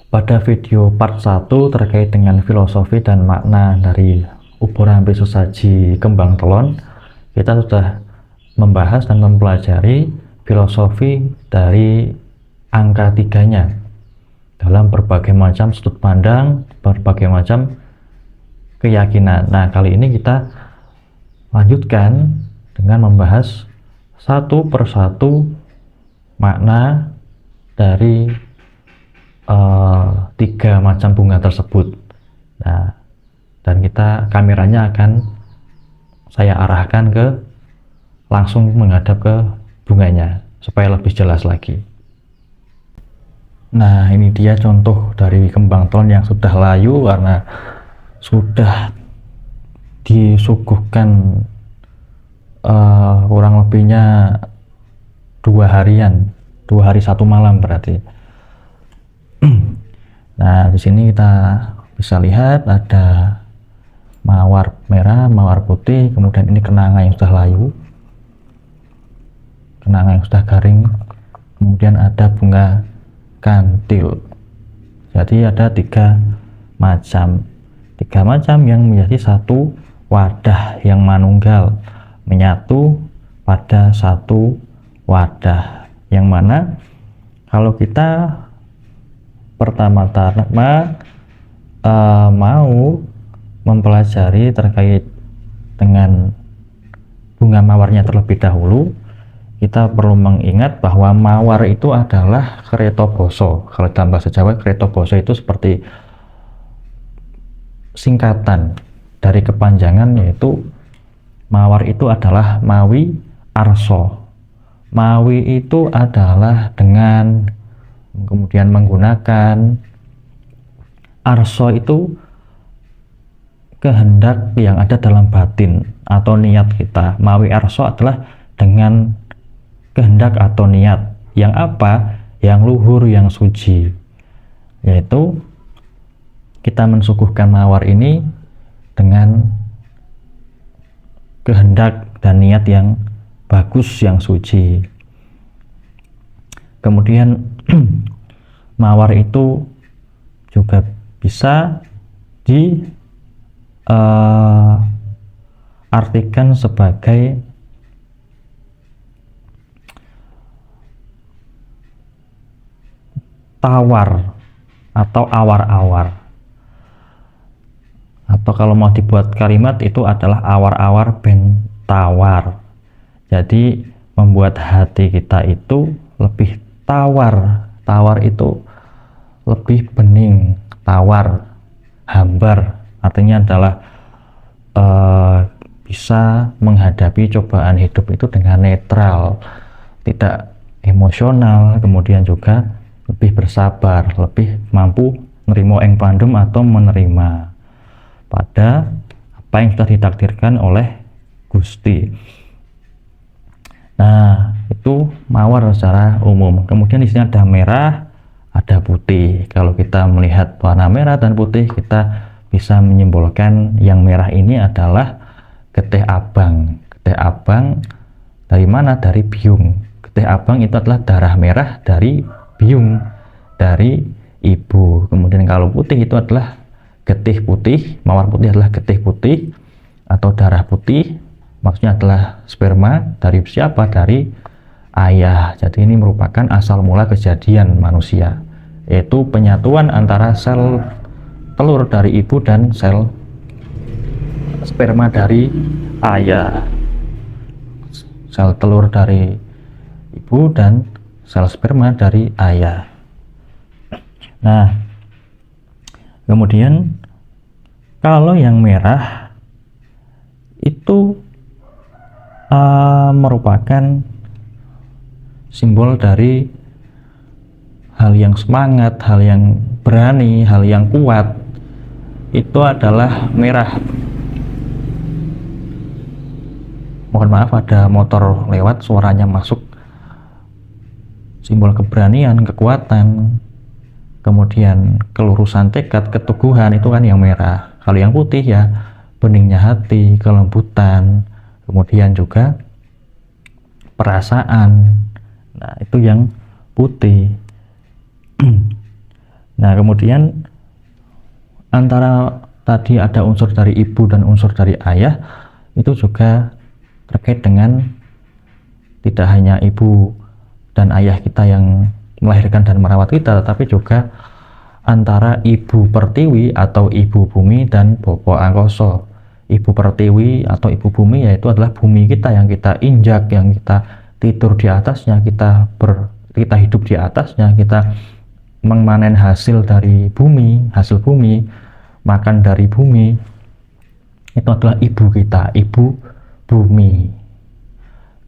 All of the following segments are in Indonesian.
Pada video part 1 terkait dengan filosofi dan makna dari ubur hampi sesaji kembang telon, kita sudah membahas dan mempelajari filosofi dari angka tiganya dalam berbagai macam sudut pandang, berbagai macam keyakinan. Nah, kali ini kita lanjutkan dengan membahas satu persatu makna dari tiga macam bunga tersebut. Nah, dan kameranya akan saya arahkan langsung menghadap ke bunganya supaya lebih jelas lagi. Nah, ini dia contoh dari kembang telon yang sudah layu karena sudah disuguhkan kurang lebihnya 2 hari 1 malam berarti. Nah, di sini kita bisa lihat ada mawar merah, mawar putih, kemudian ini kenanga yang sudah layu, kenanga yang sudah garing, kemudian ada bunga kantil. Jadi ada tiga macam yang menjadi satu wadah yang manunggal, menyatu pada satu wadah, yang mana kalau kita pertama-tama mau mempelajari terkait dengan bunga mawarnya terlebih dahulu, kita perlu mengingat bahwa mawar itu adalah kretoboso. Kalau dalam bahasa Jawa, kretoboso itu seperti singkatan dari kepanjangan, yaitu mawar itu adalah mawi arso. Mawi itu adalah dengan, kemudian menggunakan, arso itu kehendak yang ada dalam batin atau niat kita. Mawi arso adalah dengan kehendak atau niat yang apa? Yang luhur, yang suci, yaitu kita mensuguhkan mawar ini dengan kehendak dan niat yang bagus, yang suci. Kemudian mawar itu juga bisa diartikan sebagai tawar atau awar-awar, atau kalau mau dibuat kalimat itu adalah awar-awar ben tawar. Jadi membuat hati kita itu lebih tawar. Tawar itu lebih bening, tawar, hambar, artinya adalah bisa menghadapi cobaan hidup itu dengan netral, tidak emosional, kemudian juga lebih bersabar, lebih mampu nerimo ing pandum atau menerima pada apa yang sudah ditakdirkan oleh Gusti. Nah, itu mawar secara umum. Kemudian di sini ada merah, ada putih. Kalau kita melihat warna merah dan putih, kita bisa menyimpulkan yang merah ini adalah getih abang. Getih abang dari mana? Dari biung. Getih abang itu adalah darah merah dari biung, dari ibu. Kemudian kalau putih itu adalah getih putih. Mawar putih adalah getih putih atau darah putih. Maksudnya adalah sperma dari siapa? Dari ayah. Jadi ini merupakan asal mula kejadian manusia, yaitu penyatuan antara sel telur dari ibu dan sel sperma dari ayah. Sel telur dari ibu dan sel sperma dari ayah. Nah, kemudian kalau yang merah itu merupakan simbol dari hal yang semangat, hal yang berani, hal yang kuat. Itu adalah merah. Mohon maaf, ada motor lewat, suaranya masuk. Simbol keberanian, kekuatan, kemudian kelurusan tekad, keteguhan, itu kan yang merah. Kalau yang putih ya beningnya hati, kelembutan, kemudian juga perasaan. Nah, itu yang putih. Nah, kemudian antara tadi ada unsur dari ibu dan unsur dari ayah, itu juga terkait dengan tidak hanya ibu dan ayah kita yang melahirkan dan merawat kita, tetapi juga antara ibu pertiwi atau ibu bumi dan bopo angkasa. Ibu pertiwi atau ibu bumi yaitu adalah bumi kita yang kita injak, yang kita tidur di atasnya, kita hidup di atasnya, kita memanen hasil dari bumi, hasil bumi, makan dari bumi. Itu adalah ibu kita, ibu bumi.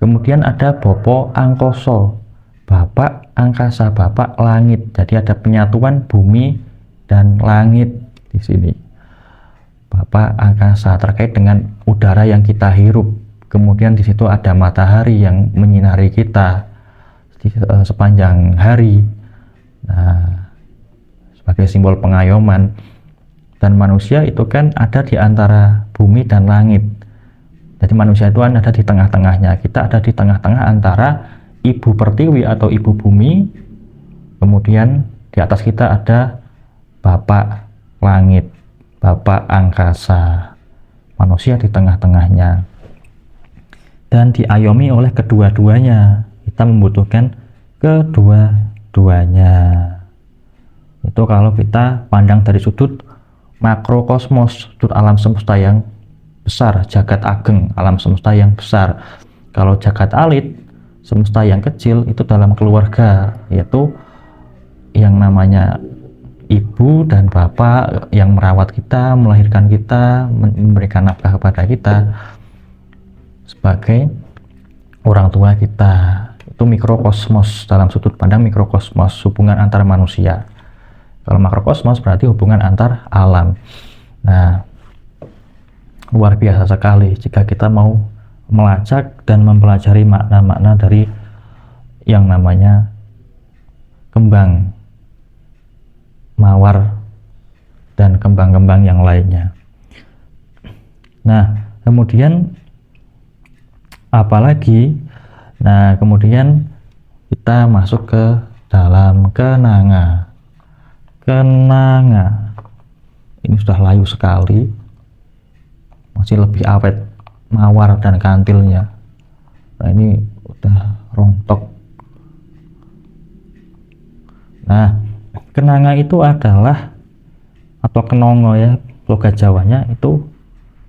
Kemudian ada bopo angkasa, bapak angkasa, bapak langit. Jadi ada penyatuan bumi dan langit di sini. Bapak angkasa terkait dengan udara yang kita hirup. Kemudian di situ ada matahari yang menyinari kita sepanjang hari. Nah, sebagai simbol pengayoman. Dan manusia itu kan ada di antara bumi dan langit. Jadi manusia itu ada di tengah-tengahnya. Kita ada di tengah-tengah antara ibu pertiwi atau ibu bumi, kemudian di atas kita ada bapak langit, bapak angkasa. Manusia di tengah-tengahnya. Dan diayomi oleh kedua-duanya. Kita membutuhkan kedua-duanya. Itu kalau kita pandang dari sudut makrokosmos, sudut alam semesta yang besar, jagat ageng, alam semesta yang besar. Kalau jagat alit, semesta yang kecil, itu dalam keluarga, yaitu yang namanya ibu dan bapak yang merawat kita, melahirkan kita, memberikan nafkah kepada kita sebagai orang tua kita. Itu mikrokosmos, dalam sudut pandang mikrokosmos, hubungan antar manusia. Kalau makrokosmos berarti hubungan antar alam. Nah, luar biasa sekali jika kita mau melacak dan mempelajari makna-makna dari yang namanya kembang, mawar, dan kembang-kembang yang lainnya. Nah, kemudian apalagi? Nah, kemudian kita masuk ke dalam kenanga. Kenanga ini sudah layu sekali, masih lebih awet mawar dan kantilnya. Nah, ini udah rontok. Nah, kenanga itu adalah, atau kenongo ya, logat Jawanya itu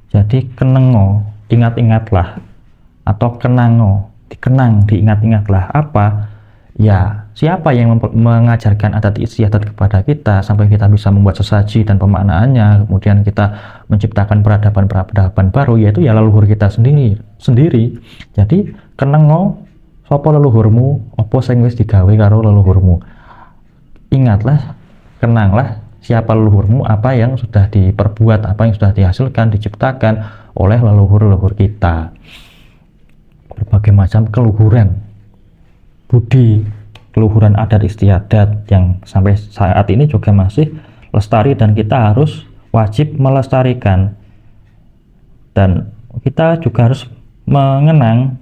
jadi kenengo, ingat-ingatlah, atau kenango, dikenang, diingat-ingatlah. Apa? Ya, siapa yang mengajarkan adat istiadat kepada kita sampai kita bisa membuat sesaji dan pemaknaannya, kemudian kita menciptakan peradaban baru, yaitu ya leluhur kita sendiri. Jadi kenengo sapa leluhurmu, apa sing wis digawe karo leluhurmu. Ingatlah, kenanglah siapa leluhurmu, apa yang sudah diperbuat, apa yang sudah dihasilkan, diciptakan oleh leluhur-leluhur kita. Berbagai macam keluhuran budi, keluhuran adat istiadat yang sampai saat ini juga masih lestari dan kita harus wajib melestarikan. Dan kita juga harus mengenang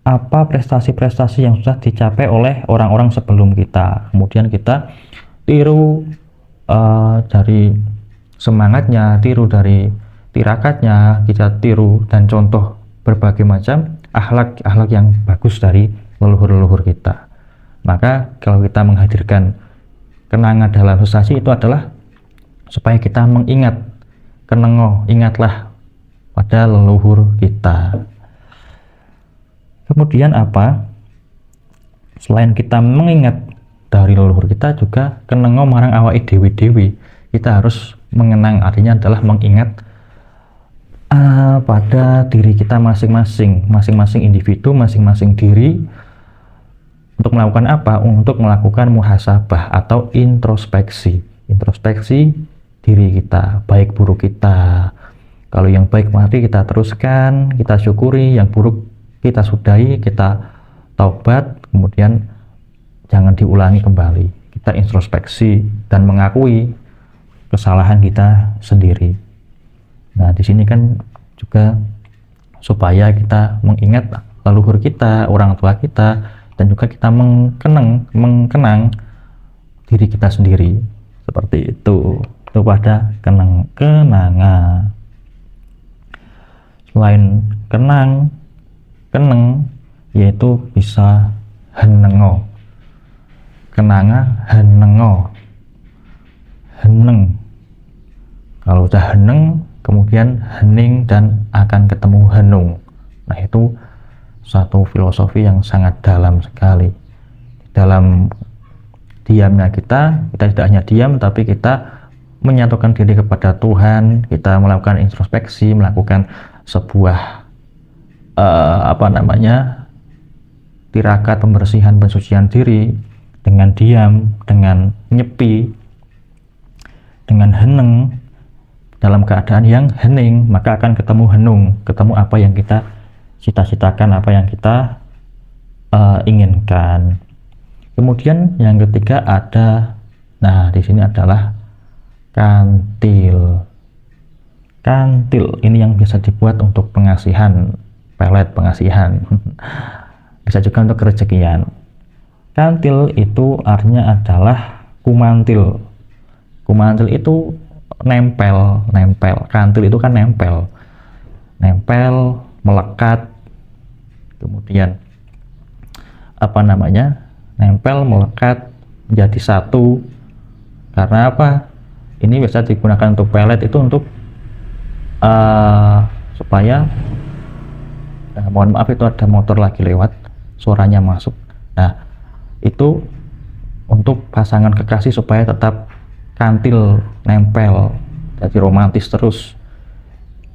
apa prestasi-prestasi yang sudah dicapai oleh orang-orang sebelum kita. Kemudian kita tiru dari semangatnya, tiru dari tirakatnya, kita tiru dan contoh berbagai macam akhlak yang bagus dari leluhur-leluhur kita. Maka kalau kita menghadirkan kenangan dalam sesaji itu adalah supaya kita mengingat, kenengo, ingatlah pada leluhur kita. Kemudian apa? Selain kita mengingat dari leluhur kita, juga kenengo marang awake dewi-dewi. Kita harus mengenang, artinya adalah mengingat pada diri kita masing-masing individu, masing-masing diri. Untuk melakukan apa? Untuk melakukan muhasabah atau introspeksi diri kita, baik buruk kita. Kalau yang baik mari kita teruskan, kita syukuri, yang buruk kita sudahi, kita taubat, kemudian jangan diulangi kembali. Kita introspeksi dan mengakui kesalahan kita sendiri. Nah, di sini kan juga supaya kita mengingat leluhur kita, orang tua kita, dan juga kita mengenang diri kita sendiri. Seperti itu pada kenanga. Selain keneng yaitu bisa henengo. Kenanga henengo. Heneng. Kalau udah heneng, kemudian hening dan akan ketemu henung. Nah, itu satu filosofi yang sangat dalam sekali. Dalam diamnya kita tidak hanya diam, tapi kita menyatukan diri kepada Tuhan, kita melakukan introspeksi, melakukan sebuah tirakat pembersihan, pensucian diri dengan diam, dengan nyepi, dengan heneng, dalam keadaan yang hening, maka akan ketemu henung, ketemu apa yang kita cita-citakan, apa yang kita inginkan. Kemudian yang ketiga ada, nah di sini adalah kantil. Kantil ini yang bisa dibuat untuk pengasihan, pelet pengasihan, bisa juga untuk kerejekian. Kantil itu artinya adalah kumantil. Kumantil itu nempel. Kantil itu kan nempel, melekat, kemudian nempel, melekat, menjadi satu. Karena apa? Ini bisa digunakan untuk pelet, itu untuk supaya mohon maaf, itu ada motor lagi lewat, suaranya masuk. Nah, itu untuk pasangan kekasih supaya tetap kantil, nempel, jadi romantis terus.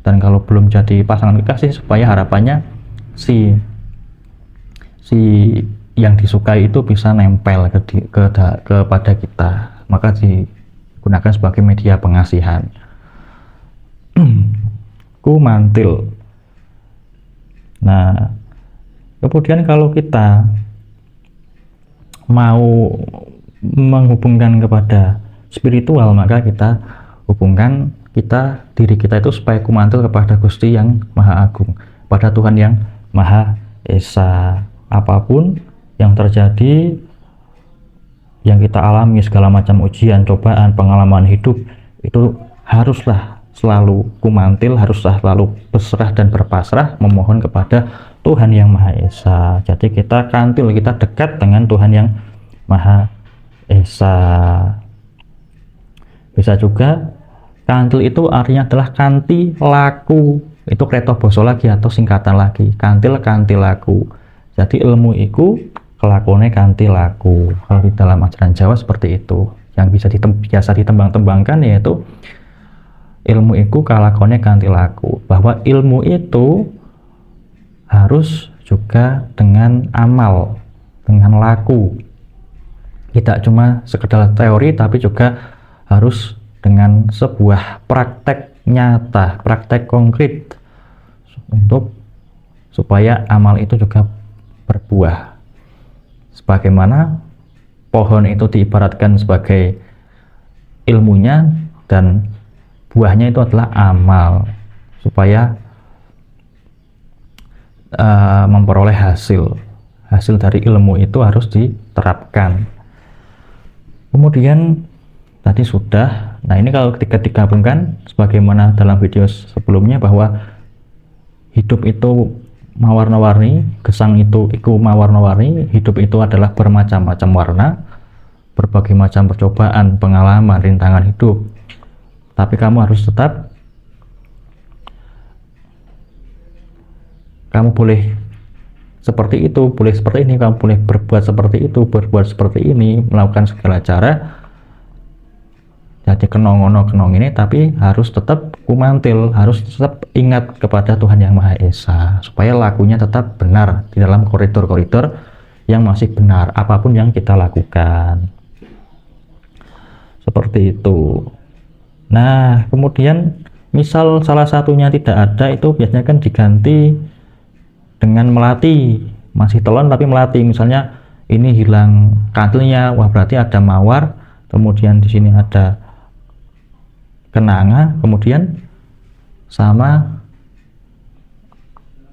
Dan kalau belum jadi pasangan kekasih, supaya harapannya si yang disukai itu bisa nempel kepada kita, maka digunakan sebagai media pengasihan. Kumantil. Nah, kemudian kalau kita mau menghubungkan kepada spiritual, maka kita hubungkan diri kita itu supaya kumantil kepada Gusti yang Maha Agung, pada Tuhan yang Maha Esa. Apapun yang terjadi, yang kita alami, segala macam ujian, cobaan, pengalaman hidup, itu haruslah selalu kumantil, haruslah selalu berserah dan berpasrah, memohon kepada Tuhan yang Maha Esa. Jadi kita kantil, kita dekat dengan Tuhan yang Maha Esa. Bisa juga kantil itu artinya adalah kanti laku, itu kreto boso lagi atau singkatan lagi, kantil laku. Jadi ilmu iku kelakuannya kanti laku. Kalau di dalam ajaran Jawa seperti itu. Yang biasa ditembang-tembangkan yaitu ilmu iku kelakuannya kanti laku, bahwa ilmu itu harus juga dengan amal, dengan laku. Tidak cuma sekedar teori, tapi juga harus dengan sebuah praktek nyata, praktek konkret, untuk supaya amal itu juga berbuah. Sebagaimana pohon itu diibaratkan sebagai ilmunya, dan buahnya itu adalah amal, supaya memperoleh hasil dari ilmu itu harus diterapkan. Kemudian tadi sudah, nah ini kalau ketika digabungkan sebagaimana dalam video sebelumnya, bahwa hidup itu mawarna-warni, gesang itu mawarna-warni, hidup itu adalah bermacam-macam warna, berbagai macam percobaan, pengalaman, rintangan hidup. Tapi kamu harus tetap, kamu boleh seperti itu, boleh seperti ini, kamu boleh berbuat seperti itu, berbuat seperti ini, melakukan segala cara. Jadi kenong ini, tapi harus tetap kumantil, harus tetap ingat kepada Tuhan yang Maha Esa, supaya lakunya tetap benar di dalam koridor-koridor yang masih benar, apapun yang kita lakukan. Seperti itu. Nah, kemudian misal salah satunya tidak ada, itu biasanya kan diganti dengan melati, masih telon tapi melati. Misalnya ini hilang kantilnya, wah berarti ada mawar, kemudian di sini ada kenanga, kemudian sama,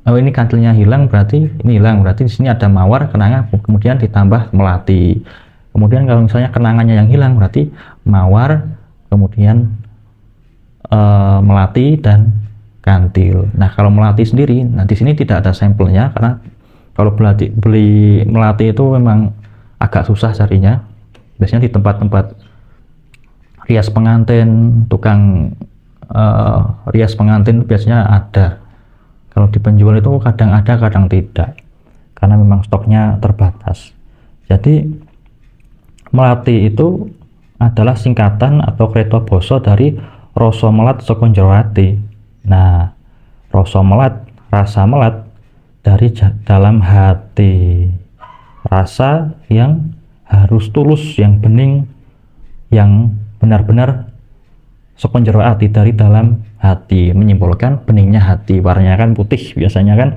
oh ini kantilnya hilang, berarti ini hilang, berarti di sini ada mawar, kenanga, kemudian ditambah melati. Kemudian kalau misalnya kenangannya yang hilang berarti mawar, kemudian melati dan kantil. Nah kalau melati sendiri, nah di sini tidak ada sampelnya karena kalau beli melati itu memang agak susah carinya. Biasanya di tempat-tempat rias pengantin, tukang rias pengantin biasanya ada. Kalau di penjual itu kadang ada, kadang tidak, karena memang stoknya terbatas. Jadi melati itu adalah singkatan atau kreta basa dari rasa melat saka njero ati. Nah, rasa melat, rasa melat dari dalam hati. Rasa yang harus tulus, yang bening, yang benar-benar saka njero ati, dari dalam hati, menyimbolkan beningnya hati. Warnanya kan putih biasanya kan.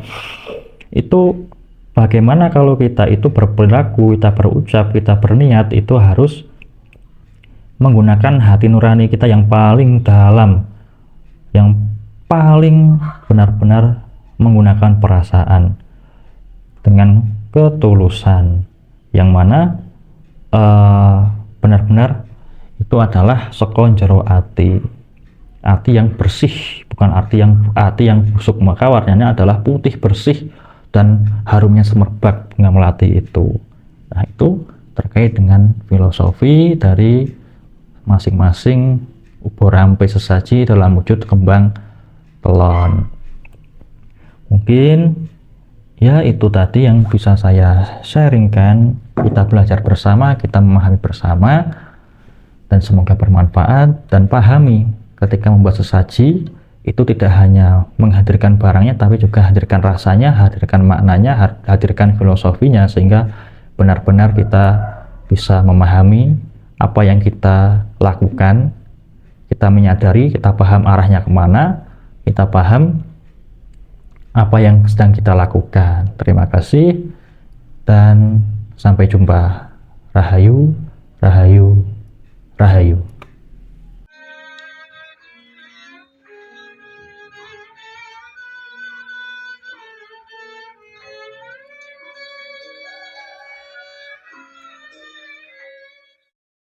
Itu bagaimana kalau kita itu berperilaku, kita berucap, kita berniat, itu harus menggunakan hati nurani kita yang paling dalam, yang paling benar-benar menggunakan perasaan dengan ketulusan, yang mana benar-benar itu adalah saka njero ati yang bersih, bukan ati yang busuk. Maka warnanya adalah putih bersih dan harumnya semerbak bunga melati itu. Nah itu terkait dengan filosofi dari masing-masing ubo rampe sesaji dalam wujud kembang telon. Mungkin ya itu tadi yang bisa saya sharingkan. Kita belajar bersama, kita memahami bersama, dan semoga bermanfaat. Dan pahami ketika membuat sesaji itu tidak hanya menghadirkan barangnya, tapi juga hadirkan rasanya, hadirkan maknanya, hadirkan filosofinya, sehingga benar-benar kita bisa memahami apa yang kita lakukan, kita menyadari, kita paham arahnya kemana, kita paham apa yang sedang kita lakukan. Terima kasih dan sampai jumpa. Rahayu, rahayu, rahayu.